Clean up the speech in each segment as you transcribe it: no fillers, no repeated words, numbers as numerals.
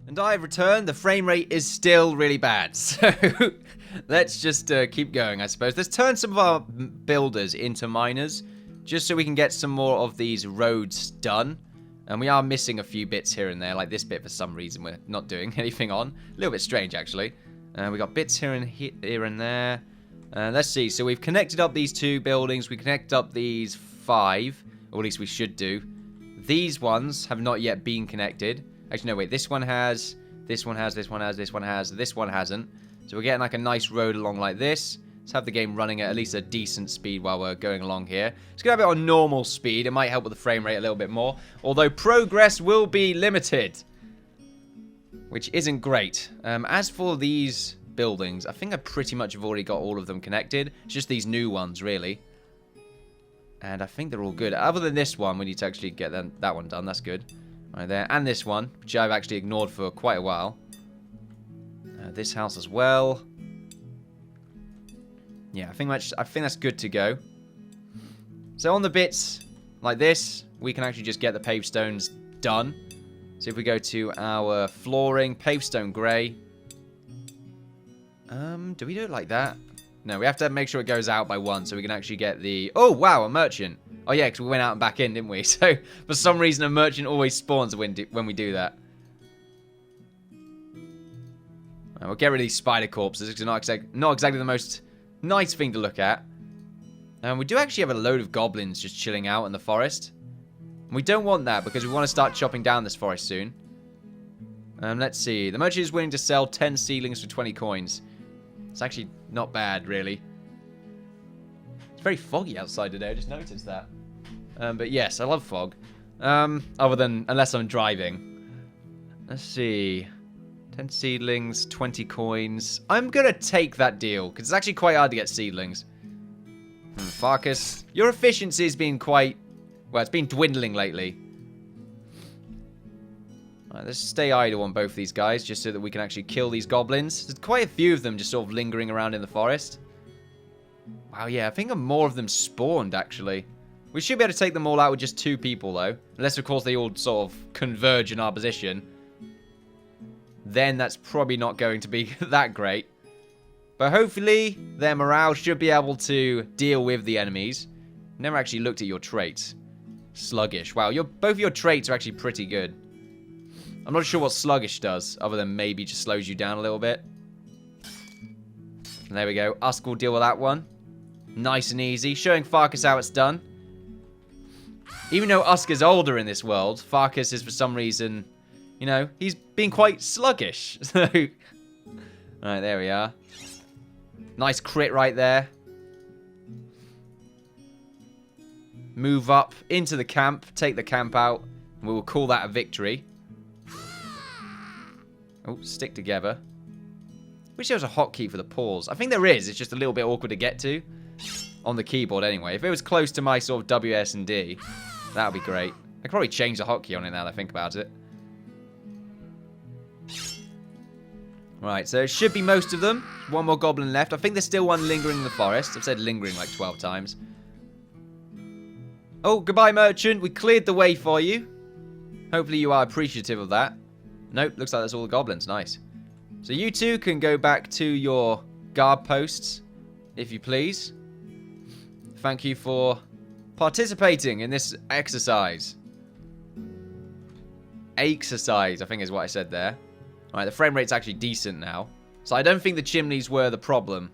And I have returned. The frame rate is still really bad. So let's just keep going, I suppose. Let's turn some of our builders into miners, just so we can get some more of these roads done. And we are missing a few bits here and there, like this bit for some reason we're not doing anything on. A little bit strange, actually. We got bits here and there. Let's see. So we've connected up these 2 buildings. We connected up these 5, or at least we should do. These ones have not yet been connected. Actually, no, wait. This one has, this one has, this one has, this one has, this one hasn't. So we're getting like a nice road along like this. Let's have the game running at least a decent speed while we're going along here. Let's go have it on normal speed. It might help with the frame rate a little bit more. Although progress will be limited, which isn't great. As for these buildings, I think I pretty much have already got all of them connected. It's just these new ones, really. And I think they're all good. Other than this one, we need to actually get that one done. That's good. Right there. And this one, which I've actually ignored for quite a while. This house as well. Yeah, I think that's good to go. So on the bits like this, we can actually just get the paved stones done. So if we go to our flooring, paved stone grey. Do we do it like that? No, we have to make sure it goes out by 1 so we can actually get the... Oh, wow, a merchant. Oh, yeah, because we went out and back in, didn't we? So, for some reason, a merchant always spawns when we do that. Right, we'll get rid of these spider corpses. It's not exactly the most nice thing to look at. We do actually have a load of goblins just chilling out in the forest. And we don't want that because we want to start chopping down this forest soon. Let's see. The merchant is willing to sell 10 seedlings for 20 coins. It's actually not bad, really. It's very foggy outside today. I just noticed that. But yes, I love fog. Other than, unless I'm driving. Let's see. 10 seedlings, 20 coins. I'm going to take that deal, because it's actually quite hard to get seedlings. Farkas, your efficiency has been quite... Well, it's been dwindling lately. Right, let's stay idle on both these guys, just so that we can actually kill these goblins. There's quite a few of them just sort of lingering around in the forest. Wow, yeah, I think more of them spawned, actually. We should be able to take them all out with just 2 people, though. Unless, of course, they all sort of converge in our position. Then that's probably not going to be that great. But hopefully, their morale should be able to deal with the enemies. Never actually looked at your traits. Sluggish. Wow, both your traits are actually pretty good. I'm not sure what sluggish does, other than maybe just slows you down a little bit. And there we go. Usk will deal with that one. Nice and easy. Showing Farkas how it's done. Even though Usk is older in this world, Farkas is for some reason, you know, he's been quite sluggish. So, alright, there we are. Nice crit right there. Move up into the camp, take the camp out, and we will call that a victory. Oh, stick together. Wish there was a hotkey for the pause. I think there is. It's just a little bit awkward to get to. On the keyboard, anyway. If it was close to my sort of W, S, and D, that would be great. I could probably change the hotkey on it now that I think about it. Right, so it should be most of them. 1 more goblin left. I think there's still one lingering in the forest. I've said lingering like 12 times. Oh, goodbye, merchant. We cleared the way for you. Hopefully you are appreciative of that. Nope, looks like that's all the goblins. Nice. So you two can go back to your guard posts, if you please. Thank you for participating in this exercise. Exercise, I think is what I said there. Alright, the frame rate's actually decent now. So I don't think the chimneys were the problem.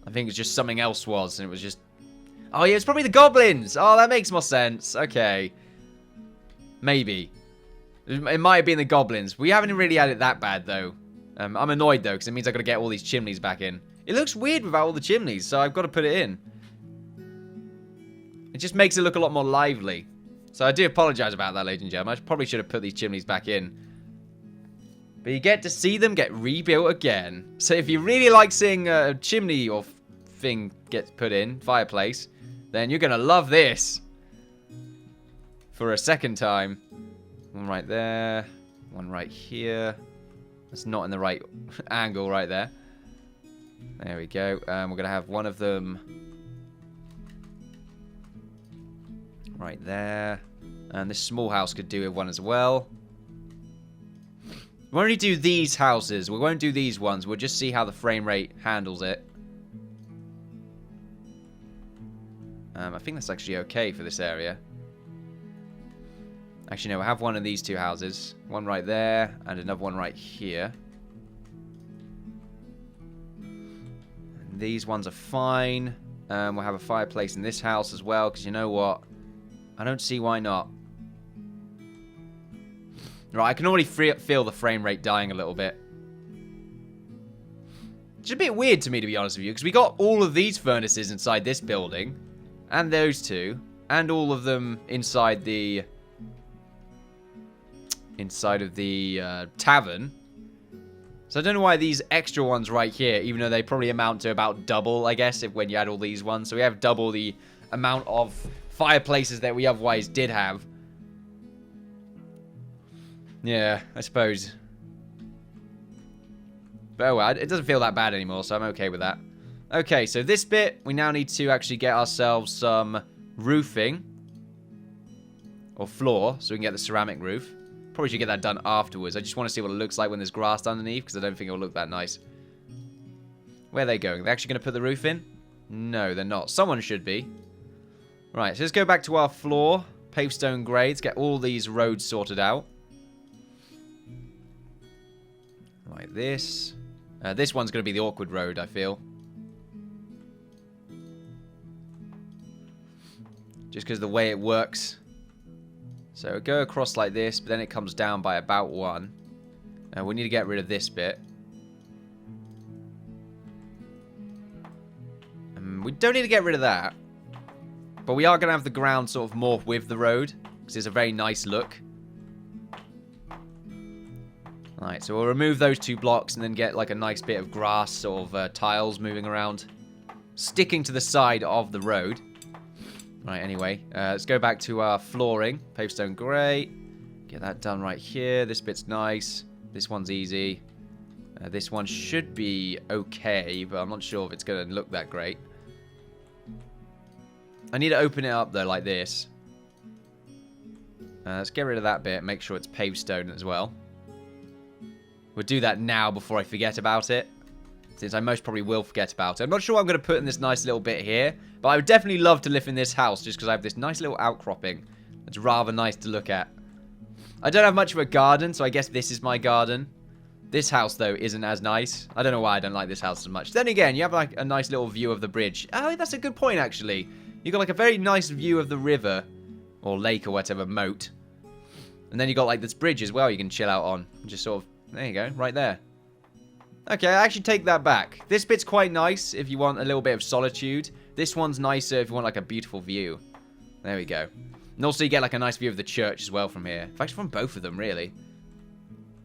I think it's just something else was, and it was just... Oh yeah, it's probably the goblins! Oh, that makes more sense. Okay. Maybe. It might have been the goblins. We haven't really had it that bad, though. I'm annoyed, though, because it means I've got to get all these chimneys back in. It looks weird without all the chimneys, so I've got to put it in. It just makes it look a lot more lively. So I do apologize about that, ladies and gentlemen. I probably should have put these chimneys back in. But you get to see them get rebuilt again. So if you really like seeing a chimney or thing get put in, fireplace, then you're going to love this. For a second time. One right there. One right here. That's not in the right angle right there. There we go. We're going to have one of them right there. And this small house could do with one as well. We'll only do these houses. We won't do these ones. We'll just see how the frame rate handles it. I think that's actually okay for this area. Actually, no, we'll have one of these two houses. One right there, and another one right here. And these ones are fine. We'll have a fireplace in this house as well, because you know what? I don't see why not. Right, I can already feel the frame rate dying a little bit. It's a bit weird to me, to be honest with you, because we got all of these furnaces inside this building. And those two. And all of them inside the... inside of the tavern. So I don't know why these extra ones right here, even though they probably amount to about double, I guess, if when you add all these ones. So we have double the amount of fireplaces that we otherwise did have. Yeah, I suppose. But oh well, it doesn't feel that bad anymore, so I'm okay with that. Okay, so this bit, we now need to actually get ourselves some roofing. Or floor, so we can get the ceramic roof. Probably should get that done afterwards. I just want to see what it looks like when there's grass underneath, because I don't think it will look that nice. Where are they going? They're actually going to put the roof in? No, they're not. Someone should be. Right, so let's go back to our floor. Pavestone grades. Get all these roads sorted out. Like this. This one's going to be the awkward road, I feel. Just because of the way it works. So go across like this, but then it comes down by about 1. We need to get rid of this bit. We don't need to get rid of that. But we are going to have the ground sort of morph with the road, because it's a very nice look. Alright, so we'll remove those 2 blocks and then get like a nice bit of grass, sort of tiles moving around. Sticking to the side of the road. Right, anyway, let's go back to our flooring. Pavestone grey. Get that done right here. This bit's nice. This one's easy. This one should be okay, but I'm not sure if it's going to look that great. I need to open it up, though, like this. Let's get rid of that bit. Make sure it's pavestone as well. We'll do that now before I forget about it, since I most probably will forget about it. I'm not sure what I'm going to put in this nice little bit here, but I would definitely love to live in this house just because I have this nice little outcropping. It's rather nice to look at. I don't have much of a garden, so I guess this is my garden. This house, though, isn't as nice. I don't know why I don't like this house so much. Then again, you have like a nice little view of the bridge. Oh, that's a good point, actually. You got like a very nice view of the river, or lake, or whatever, moat. And then you got like this bridge as well you can chill out on. Just sort of, there you go, right there. Okay, I actually take that back. This bit's quite nice if you want a little bit of solitude. This one's nicer if you want like a beautiful view. There we go. And also you get like a nice view of the church as well from here. In fact, from both of them, really.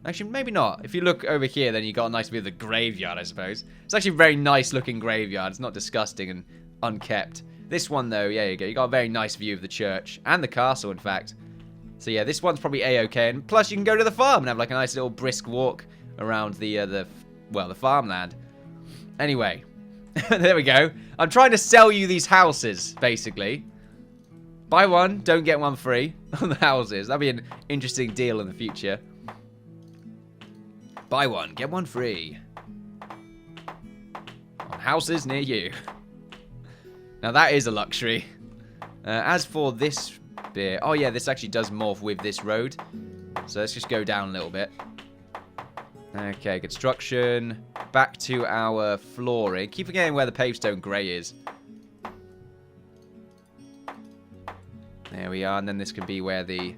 Actually, maybe not. If you look over here, then you got a nice view of the graveyard, I suppose. It's actually a very nice looking graveyard. It's not disgusting and unkept. This one, though, yeah, you go. You got a very nice view of the church. And the castle, in fact. So yeah, this one's probably A-okay. And plus, you can go to the farm and have like a nice little brisk walk around the farmland. Anyway, there we go. I'm trying to sell you these houses, basically. Buy one, don't get one free on the houses. That'd be an interesting deal in the future. Buy one, get one free. On houses near you. Now that is a luxury. As for this bit... Oh yeah, this actually does morph with this road. So let's just go down a little bit. Okay, construction. Back to our flooring. Keep forgetting where the pavestone grey is. There we are, and then this can be where the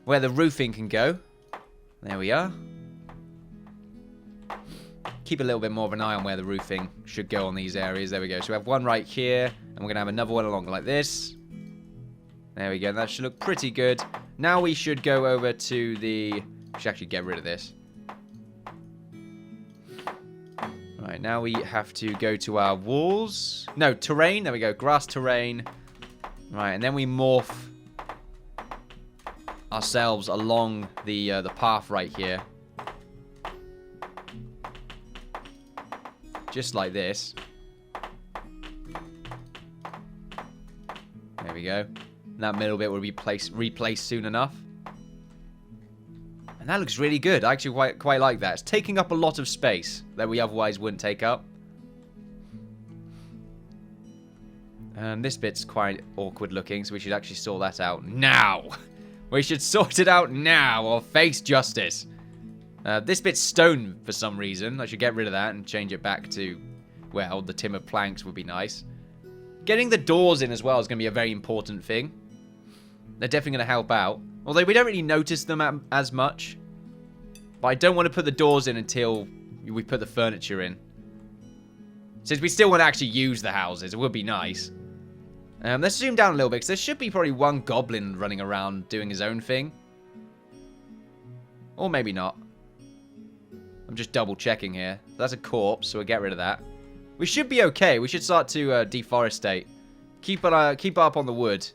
roofing can go. There we are. Keep a little bit more of an eye on where the roofing should go on these areas. There we go. So we have one right here, and we're going to have another one along like this. There we go. That should look pretty good. Now we should go over to the... We should actually get rid of this. Right, now we have to go to our walls. No, terrain. There we go. Grass terrain. Right, and then we morph ourselves along the path right here. Just like this. There we go. That middle bit will be replaced soon enough. And that looks really good. I actually quite like that. It's taking up a lot of space that we otherwise wouldn't take up. And this bit's quite awkward looking, so we should actually sort that out now. We should sort it out now or face justice. This bit's stone for some reason. I should get rid of that and change it back to, well, the timber planks would be nice. Getting the doors in as well is going to be a very important thing. They're definitely going to help out. Although we don't really notice them as much. But I don't want to put the doors in until we put the furniture in. Since we still want to actually use the houses, it would be nice. Let's zoom down a little bit, because there should be probably one goblin running around doing his own thing. Or maybe not. I'm just double checking here. That's a corpse, so we'll get rid of that. We should be okay. We should start to deforestate. Keep up on the wood.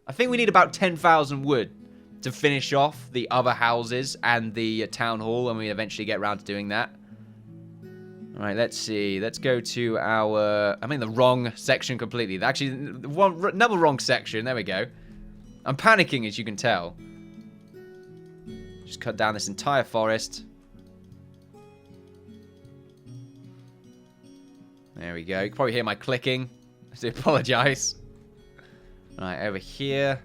I think we need about 10,000 wood to finish off the other houses and the town hall when we eventually get around to doing that. Alright, let's see. Let's go to our... I'm in the wrong section completely. Actually, another wrong section. There we go. I'm panicking, as you can tell. Just cut down this entire forest. There we go. You can probably hear my clicking. I do apologize. Alright, over here.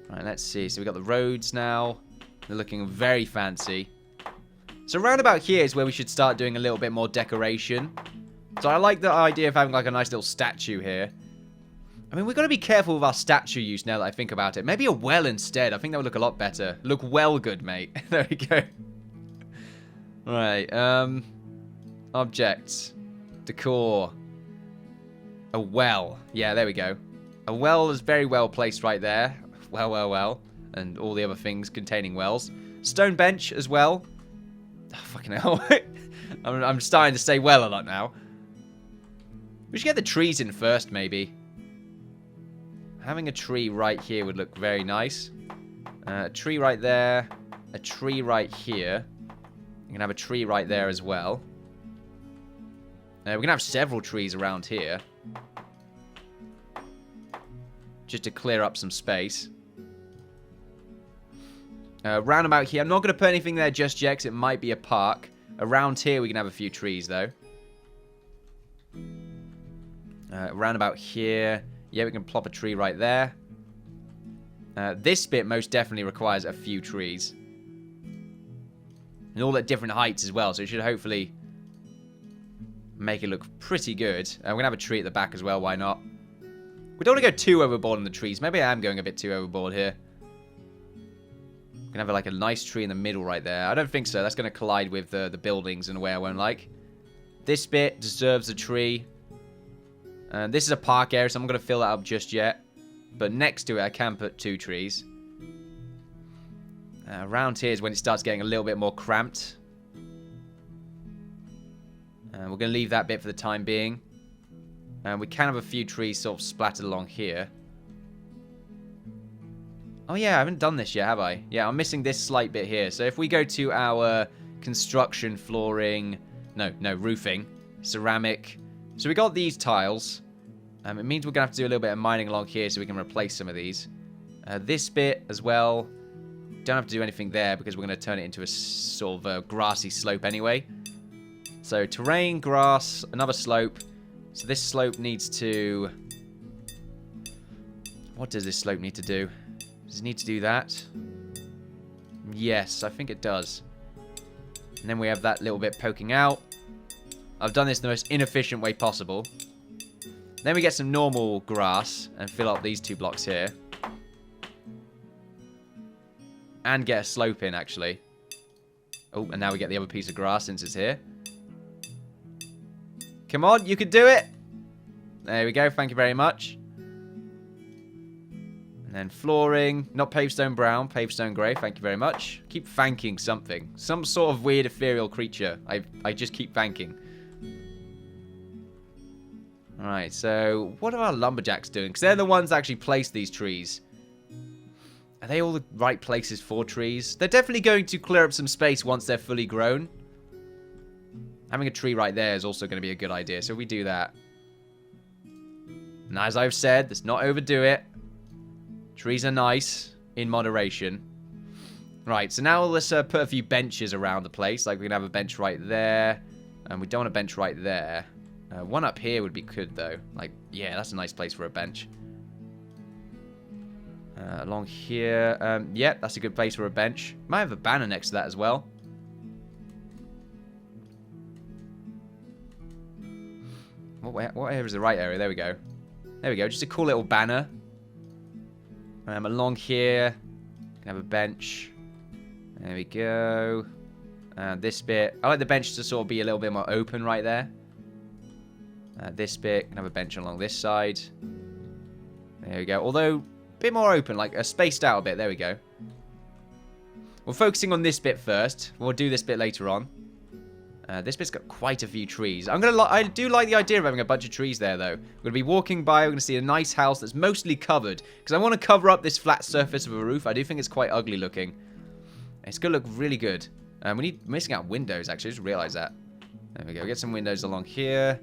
Alright, let's see. So we've got the roads now. They're looking very fancy. So around about here is where we should start doing a little bit more decoration. So I like the idea of having like a nice little statue here. I mean, we've got to be careful with our statue use now that I think about it. Maybe a well instead. I think that would look a lot better. Look well good, mate. There we go. Right, objects. Decor. A well. Yeah, there we go. A well is very well placed right there. Well. And all the other things containing wells. Stone bench as well. Oh, fucking hell. I'm starting to say well a lot now. We should get the trees in first, maybe. Having a tree right here would look very nice. A tree right there. A tree right here. You can have a tree right there as well. We're going to have several trees around here. Just to clear up some space. Round about here. I'm not going to put anything there just yet because it might be a park. Around here we can have a few trees though. Round about here. Yeah, we can plop a tree right there. This bit most definitely requires a few trees. And all at different heights as well. So it should hopefully make it look pretty good. We're going to have a tree at the back as well. Why not? We don't want to go too overboard in the trees. Maybe I am going a bit too overboard here. We're going to have like a nice tree in the middle right there. I don't think so. That's going to collide with the buildings in a way I won't like. This bit deserves a tree. This is a park area, so I'm not going to fill that up just yet. But next to it, I can put 2 trees. Around here is when it starts getting a little bit more cramped. We're going to leave that bit for the time being. We can have a few trees sort of splattered along here. Oh yeah, I haven't done this yet, have I? Yeah, I'm missing this slight bit here. So if we go to our construction, flooring... No, roofing. Ceramic. So we got these tiles. It means we're going to have to do a little bit of mining along here so we can replace some of these. This bit as well. Don't have to do anything there because we're going to turn it into a sort of a grassy slope anyway. So terrain, grass, another slope. So this slope needs to... What does this slope need to do? Does it need to do that? Yes, I think it does. And then we have that little bit poking out. I've done this the most inefficient way possible. Then we get some normal grass and fill up these 2 blocks here. And get a slope in, actually. Oh, and now we get the other piece of grass since it's here. Come on, you can do it! There we go, thank you very much. And then flooring, not pavestone brown, pavestone grey, thank you very much. Keep thanking something. Some sort of weird ethereal creature. I just keep thanking. Alright, so what are our lumberjacks doing? Because they're the ones that actually place these trees. Are they all the right places for trees? They're definitely going to clear up some space once they're fully grown. Having a tree right there is also going to be a good idea, so we do that. And as I've said, let's not overdo it. Trees are nice, in moderation. Right, so now let's put a few benches around the place. Like, we can have a bench right there. And we don't want a bench right there. One up here would be good, though. Like, yeah, that's a nice place for a bench. Along here. Yeah, that's a good place for a bench. Might have a banner next to that as well. What area is the right area? There we go. There we go. Just a cool little banner. Along here. Can have a bench. There we go. This bit. I like the bench to sort of be a little bit more open right there. This bit. Can have a bench along this side. There we go. Although, a bit more open. Like a spaced out a bit. There we go. We're focusing on this bit first. We'll do this bit later on. This bit's got quite a few trees. I do like the idea of having a bunch of trees there, though. We're going to be walking by. We're going to see a nice house that's mostly covered. Because I want to cover up this flat surface of a roof. I do think it's quite ugly looking. It's going to look really good. We're missing out windows, actually. I just realized that. There we go. Get some windows along here.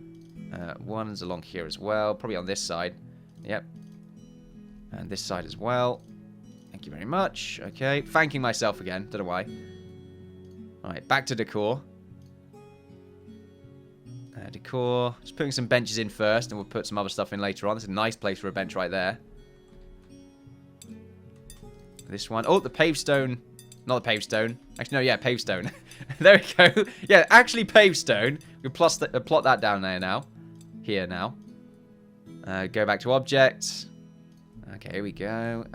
One's along here as well. Probably on this side. Yep. And this side as well. Thank you very much. Okay. Thanking myself again. Don't know why. Alright, back to decor. Decor. Just putting some benches in first, and we'll put some other stuff in later on. This is a nice place for a bench right there. This one. Oh, the pavestone. Not the pavestone. Actually, no, yeah, pavestone. There we go. Yeah, actually pavestone. We can plot that down there now. Here now. Go back to objects. Okay, here we go.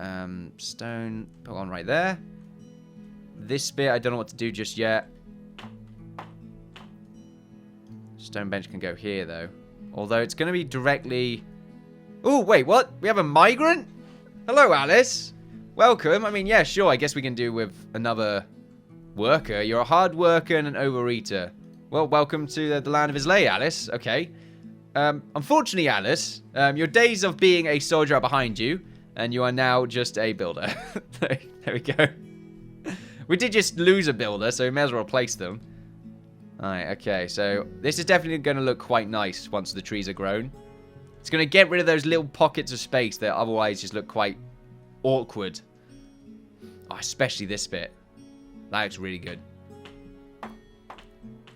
Stone. Put on right there. This bit, I don't know what to do just yet. Stone bench can go here, though. Although it's going to be directly... Oh, wait, what? We have a migrant? Hello, Alice. Welcome. I mean, yeah, sure. I guess we can do with another worker. You're a hard worker and an overeater. Well, welcome to the land of Islay, Alice. Okay. Unfortunately, Alice, your days of being a soldier are behind you, and you are now just a builder. There we go. We did just lose a builder, so we may as well replace them. Alright, okay, so this is definitely going to look quite nice once the trees are grown. It's going to get rid of those little pockets of space that otherwise just look quite awkward. Oh, especially this bit. That looks really good.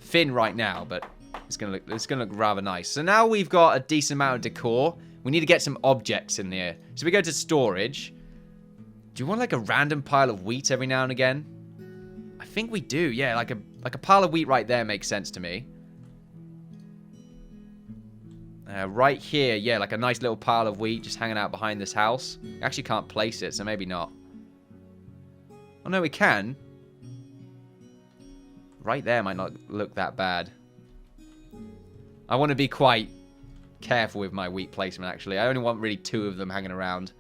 Thin right now, but it's going to look rather nice. So now we've got a decent amount of decor. We need to get some objects in there. So we go to storage. Do you want like a random pile of wheat every now and again? I think we do, yeah, like a pile of wheat right there makes sense to me. Right here, yeah, like a nice little pile of wheat just hanging out behind this house. Actually can't place it, so maybe not. Oh no, we can. Right there might not look that bad. I want to be quite careful with my wheat placement, actually. I only want really 2 of them hanging around.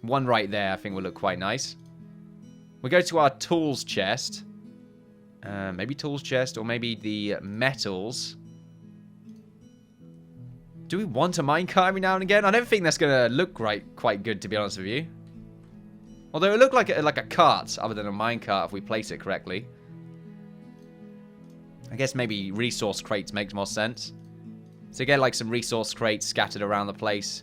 One right there I think will look quite nice. We go to our tools chest. Maybe tools chest or maybe the metals. Do we want a minecart every now and again? I don't think that's going to look quite good, to be honest with you. Although it looked like a cart other than a minecart if we place it correctly. I guess maybe resource crates makes more sense. So get like some resource crates scattered around the place.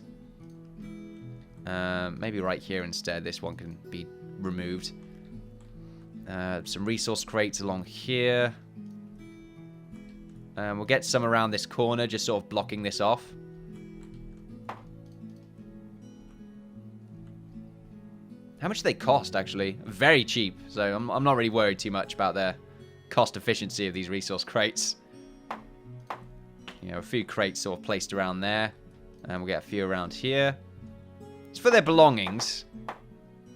Maybe right here instead. This one can be removed. Some resource crates along here. We'll get some around this corner, just sort of blocking this off. How much do they cost, actually? Very cheap, so I'm not really worried too much about their cost efficiency of these resource crates. You know, a few crates sort of placed around there. And we'll get a few around here. It's for their belongings,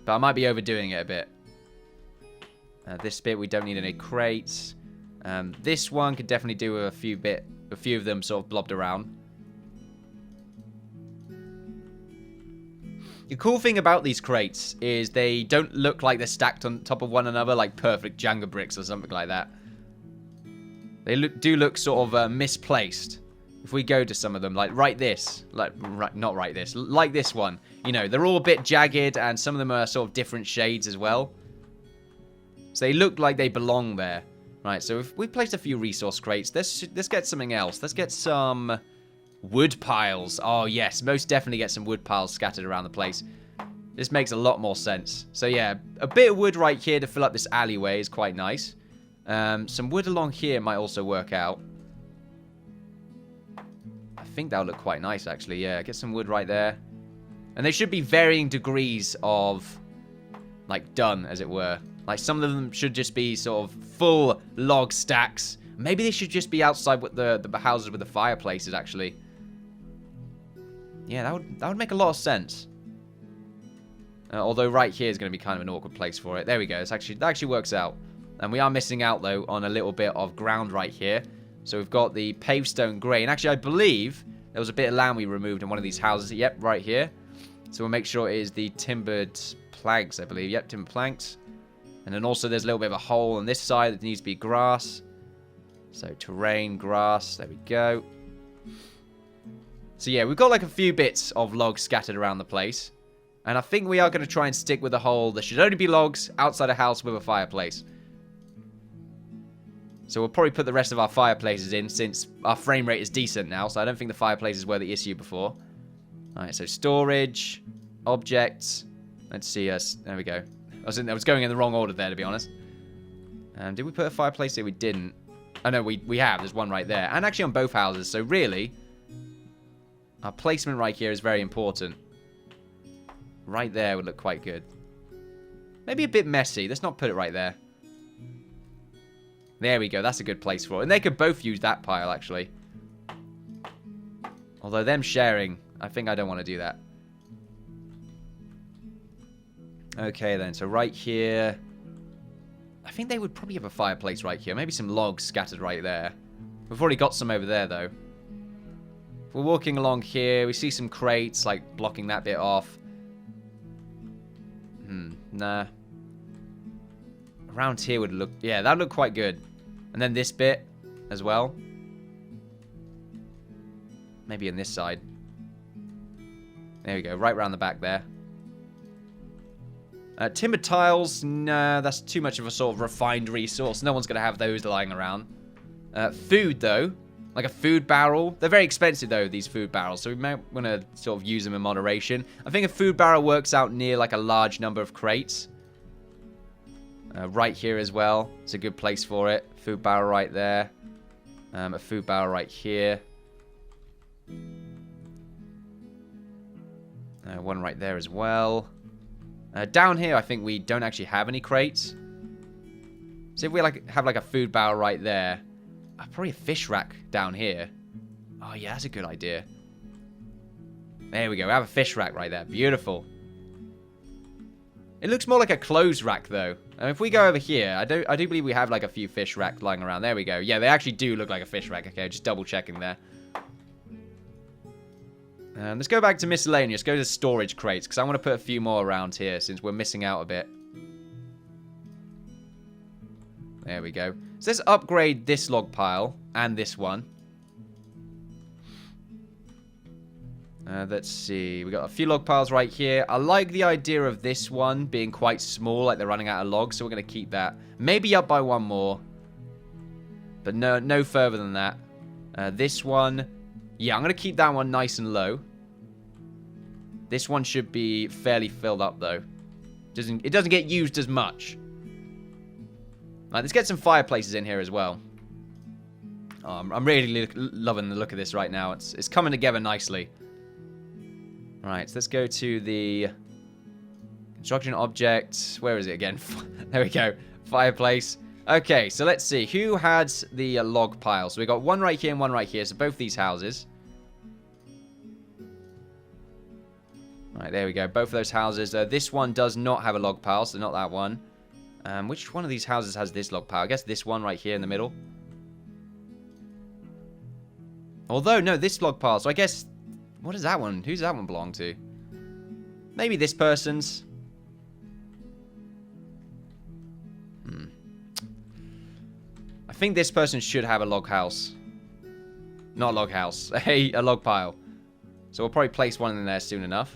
but I might be overdoing it a bit. This bit, we don't need any crates. This one could definitely do with a few of them sort of blobbed around. The cool thing about these crates is they don't look like they're stacked on top of one another like perfect Jenga bricks or something like that. They do look sort of misplaced. If we go to some of them, like not right this, like this one. You know, they're all a bit jagged and some of them are sort of different shades as well. So they look like they belong there. Right, so if we placed a few resource crates, let's get something else. Let's get some wood piles. Oh, yes, most definitely get some wood piles scattered around the place. This makes a lot more sense. So yeah, a bit of wood right here to fill up this alleyway is quite nice. Some wood along here might also work out. I think that'll look quite nice, actually. Yeah, get some wood right there. And they should be varying degrees of, like, done, as it were. Like, some of them should just be sort of full log stacks. Maybe they should just be outside with the houses with the fireplaces, actually. Yeah, that would make a lot of sense. Although right here is going to be kind of an awkward place for it. There we go. That actually works out. And we are missing out, though, on a little bit of ground right here. So we've got the paved stone grey. And actually, I believe there was a bit of land we removed in one of these houses. Yep, right here. So we'll make sure it is the timbered planks, I believe. Yep, timbered planks. And then also there's a little bit of a hole on this side that needs to be grass. So terrain, grass. There we go. So yeah, we've got like a few bits of logs scattered around the place. And I think we are going to try and stick with the whole, there should only be logs outside a house with a fireplace. So we'll probably put the rest of our fireplaces in since our frame rate is decent now. So I don't think the fireplaces were the issue before. Alright, so storage, objects. Let's see us. There we go. I was going in the wrong order there, to be honest. Did we put a fireplace here? We didn't. Oh no, we have. There's one right there. And actually on both houses. So really, our placement right here is very important. Right there would look quite good. Maybe a bit messy. Let's not put it right there. There we go. That's a good place for it. And they could both use that pile, actually. Although them sharing, I think I don't want to do that. Okay, then. So right here. I think they would probably have a fireplace right here. Maybe some logs scattered right there. We've already got some over there, though. If we're walking along here, we see some crates, like, blocking that bit off. Nah. Around here would look... Yeah, that would look quite good. And then this bit as well. Maybe on this side. There we go. Right around the back there. Timber tiles. Nah, that's too much of a sort of refined resource. No one's going to have those lying around. Food, though. Like a food barrel. They're very expensive, though, these food barrels. So we might want to sort of use them in moderation. I think a food barrel works out near, like, a large number of crates. Right here as well. It's a good place for it. Food barrel right there. A food barrel right here. One right there as well. Down here, I think we don't actually have any crates. So if we have like a food barrel right there. Probably a fish rack down here. Oh, yeah, that's a good idea. There we go. We have a fish rack right there. Beautiful. It looks more like a clothes rack, though. If we go over here, I do believe we have like a few fish racks lying around. There we go. Yeah, they actually do look like a fish rack. Okay, just double checking there. Let's go back to miscellaneous. Go to storage crates, because I want to put a few more around here since we're missing out a bit. There we go. So let's upgrade this log pile and this one. Let's see. We got a few log piles right here. I like the idea of this one being quite small, like they're running out of logs, so we're going to keep that. Maybe up by one more. But no further than that. This one. Yeah, I'm going to keep that one nice and low. This one should be fairly filled up, though. It doesn't get used as much. Right, let's get some fireplaces in here as well. Oh, I'm really loving the look of this right now. It's coming together nicely. Alright, so let's go to the construction object. Where is it again? There we go. Fireplace. Okay, so let's see. Who had the log pile? So we got one right here and one right here. So both these houses. Alright, there we go. Both of those houses. This one does not have a log pile, so not that one. Which one of these houses has this log pile? I guess this one right here in the middle. Although, no, this log pile. So I guess... What is that one? Who's that one belong to? Maybe this person's. I think this person should have a log house. Not a log house. A log pile. So we'll probably place one in there soon enough.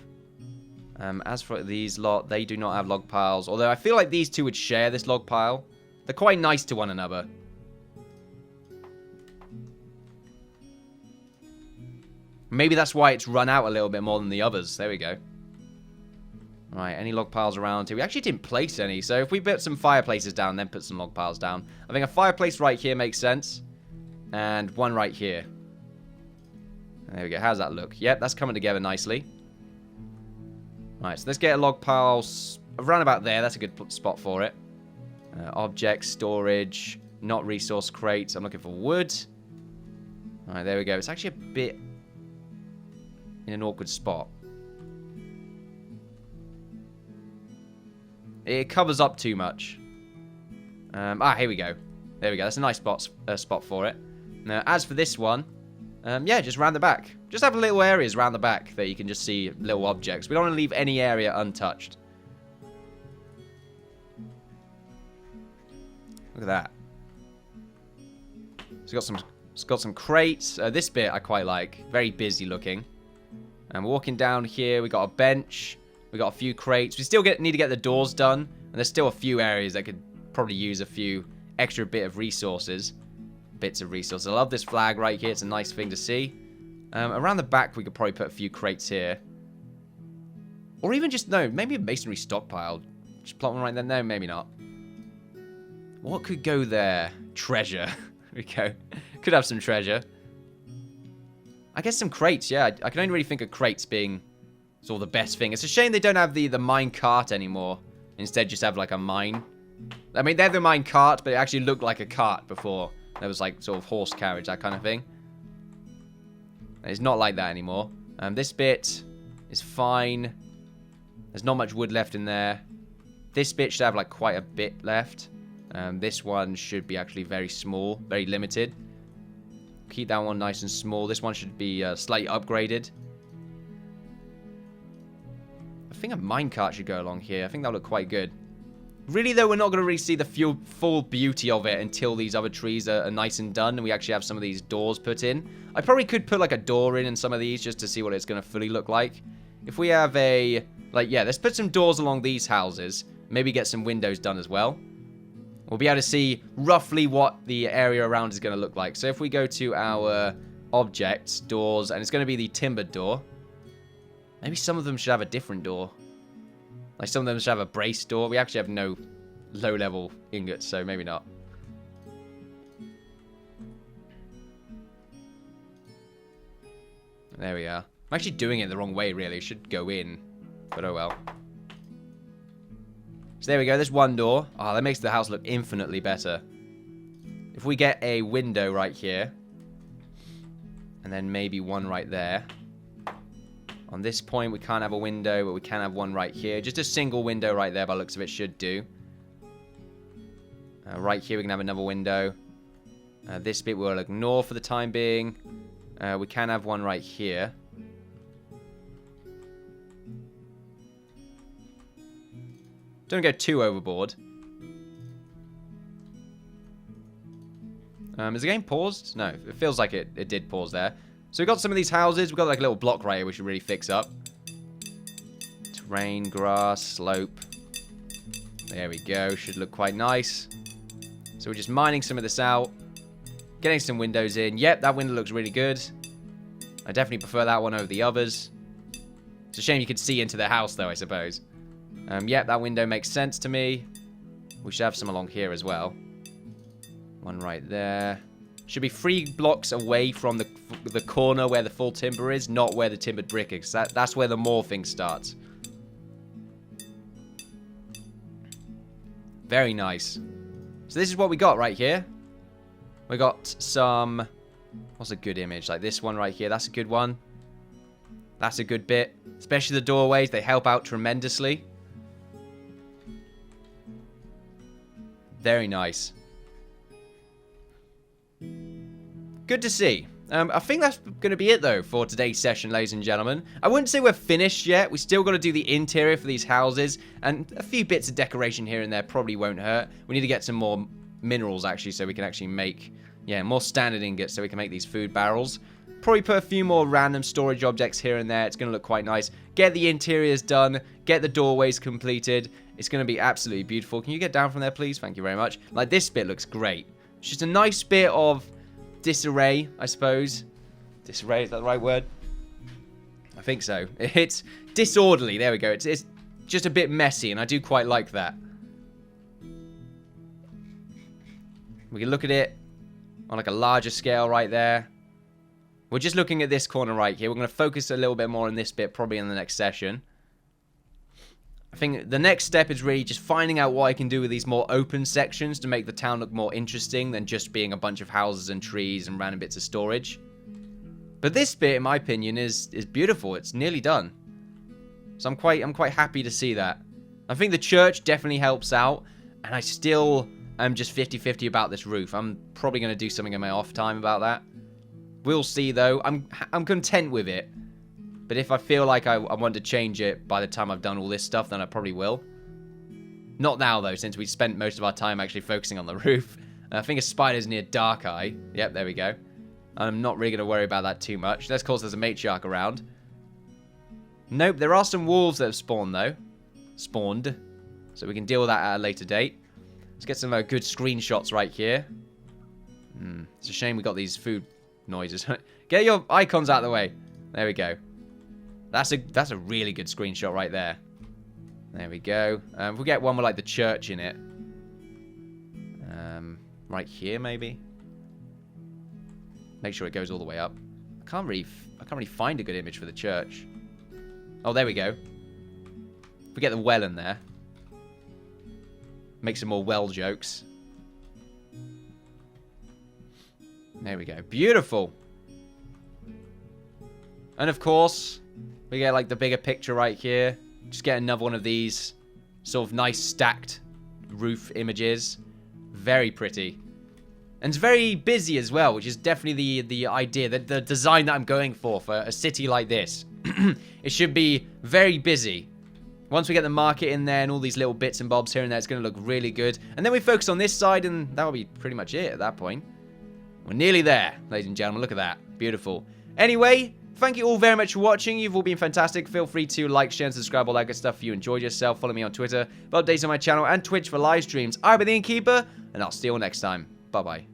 As for these lot, they do not have log piles. Although I feel like these two would share this log pile. They're quite nice to one another. Maybe that's why it's run out a little bit more than the others. There we go. Right, any log piles around here? We actually didn't place any, so if we put some fireplaces down, then put some log piles down. I think a fireplace right here makes sense. And one right here. There we go. How's that look? Yep, that's coming together nicely. Right, so let's get a log pile around about there. That's a good spot for it. Objects, storage, not resource crates. I'm looking for wood. Alright, there we go. It's actually a bit in an awkward spot. It covers up too much. Here we go. There we go. That's a nice spot for it. Now, as for this one, yeah, just round the back. Just have little areas around the back that you can just see little objects. We don't want to leave any area untouched. Look at that. It's got some crates. This bit I quite like. Very busy looking. And we're walking down here. We got a bench. We got a few crates. We still need to get the doors done. And there's still a few areas that could probably use a few extra bits of resources. I love this flag right here. It's a nice thing to see. Around the back, we could probably put a few crates here. Or even just, no, maybe a masonry stockpile. Just plot one right there. No, maybe not. What could go there? Treasure. There we go. Could have some treasure. I guess some crates, yeah. I can only really think of crates being sort of the best thing. It's a shame they don't have the mine cart anymore. Instead, just have like a mine. I mean, they're the mine cart, but it actually looked like a cart before. There was like sort of horse carriage, that kind of thing. And it's not like that anymore. This bit is fine. There's not much wood left in there. This bit should have like quite a bit left. This one should be actually very small, very limited. Keep that one nice and small. This one should be slightly upgraded. I think a minecart should go along here. I think that'll look quite good. Really, though, we're not going to really see the full beauty of it until these other trees are nice and done and we actually have some of these doors put in. I probably could put like a door in some of these just to see what it's going to fully look like. If we have a, like, yeah, let's put some doors along these houses. Maybe get some windows done as well. We'll be able to see roughly what the area around is going to look like. So if we go to our objects, doors, and it's going to be the timbered door. Maybe some of them should have a different door. Like some of them should have a brace door. We actually have no low-level ingots, so maybe not. There we are. I'm actually doing it the wrong way, really. It should go in, but oh well. So there we go. There's one door. Oh, that makes the house look infinitely better. If we get a window right here, and then maybe one right there. On this point, we can't have a window, but we can have one right here. Just a single window right there by the looks of it should do. Right here, we can have another window. This bit we'll ignore for the time being. We can have one right here. Don't go too overboard. Is the game paused? No, it feels like it did pause there. So we've got some of these houses. We've got like a little block right here we should really fix up. Terrain, grass, slope. There we go. Should look quite nice. So we're just mining some of this out. Getting some windows in. Yep, that window looks really good. I definitely prefer that one over the others. It's a shame you could see into the house though, I suppose. Yep, that window makes sense to me. We should have some along here as well. One right there. Should be 3 blocks away from the corner where the full timber is, not where the timbered brick is. That's where the morphing starts. Very nice. So this is what we got right here. We got some... What's a good image? Like this one right here. That's a good one. That's a good bit. Especially the doorways. They help out tremendously. Very nice. Good to see. I think that's going to be it, though, for today's session, ladies and gentlemen. I wouldn't say we're finished yet. We still got to do the interior for these houses, and a few bits of decoration here and there probably won't hurt. We need to get some more minerals, actually, so we can actually make, yeah, more standard ingots so we can make these food barrels. Probably put a few more random storage objects here and there. It's going to look quite nice. Get the interiors done. Get the doorways completed. It's going to be absolutely beautiful. Can you get down from there, please? Thank you very much. Like, this bit looks great. It's just a nice bit of disarray, I suppose. Disarray, is that the right word? I think so. It's disorderly. There we go. It's just a bit messy, and I do quite like that. We can look at it on like a larger scale right there. We're just looking at this corner right here. We're going to focus a little bit more on this bit probably in the next session. I think the next step is really just finding out what I can do with these more open sections to make the town look more interesting than just being a bunch of houses and trees and random bits of storage. But this bit, in my opinion, is beautiful. It's nearly done. So I'm quite happy to see that. I think the church definitely helps out, and I still am just 50-50 about this roof. I'm probably going to do something in my off time about that. We'll see, though. I'm content with it. But if I feel like I want to change it by the time I've done all this stuff, then I probably will. Not now, though, since we spent most of our time actually focusing on the roof. I think a spider's near Dark Eye. Yep, there we go. I'm not really going to worry about that too much. Let's cause there's a matriarch around. Nope, there are some wolves that have spawned, though. Spawned. So we can deal with that at a later date. Let's get some good screenshots right here. It's a shame we got these food noises. Get your icons out of the way. There we go. That's a really good screenshot right there. There we go. If we get one with like the church in it. Right here maybe. Make sure it goes all the way up. I can't really find a good image for the church. Oh, there we go. If we get the well in there. Make some more well jokes. There we go. Beautiful. And of course, we get like the bigger picture right here. Just get another one of these sort of nice stacked roof images. Very pretty. And it's very busy as well, which is definitely the idea, the design that I'm going for a city like this. It should be very busy. Once we get the market in there and all these little bits and bobs here and there, it's going to look really good. And then we focus on this side, and that'll be pretty much it at that point. We're nearly there, ladies and gentlemen. Look at that. Beautiful. Anyway, thank you all very much for watching. You've all been fantastic. Feel free to like, share, and subscribe, all that good stuff if you enjoyed yourself. Follow me on Twitter for updates on my channel and Twitch for live streams. I've been the Innkeeper, and I'll see you all next time. Bye-bye.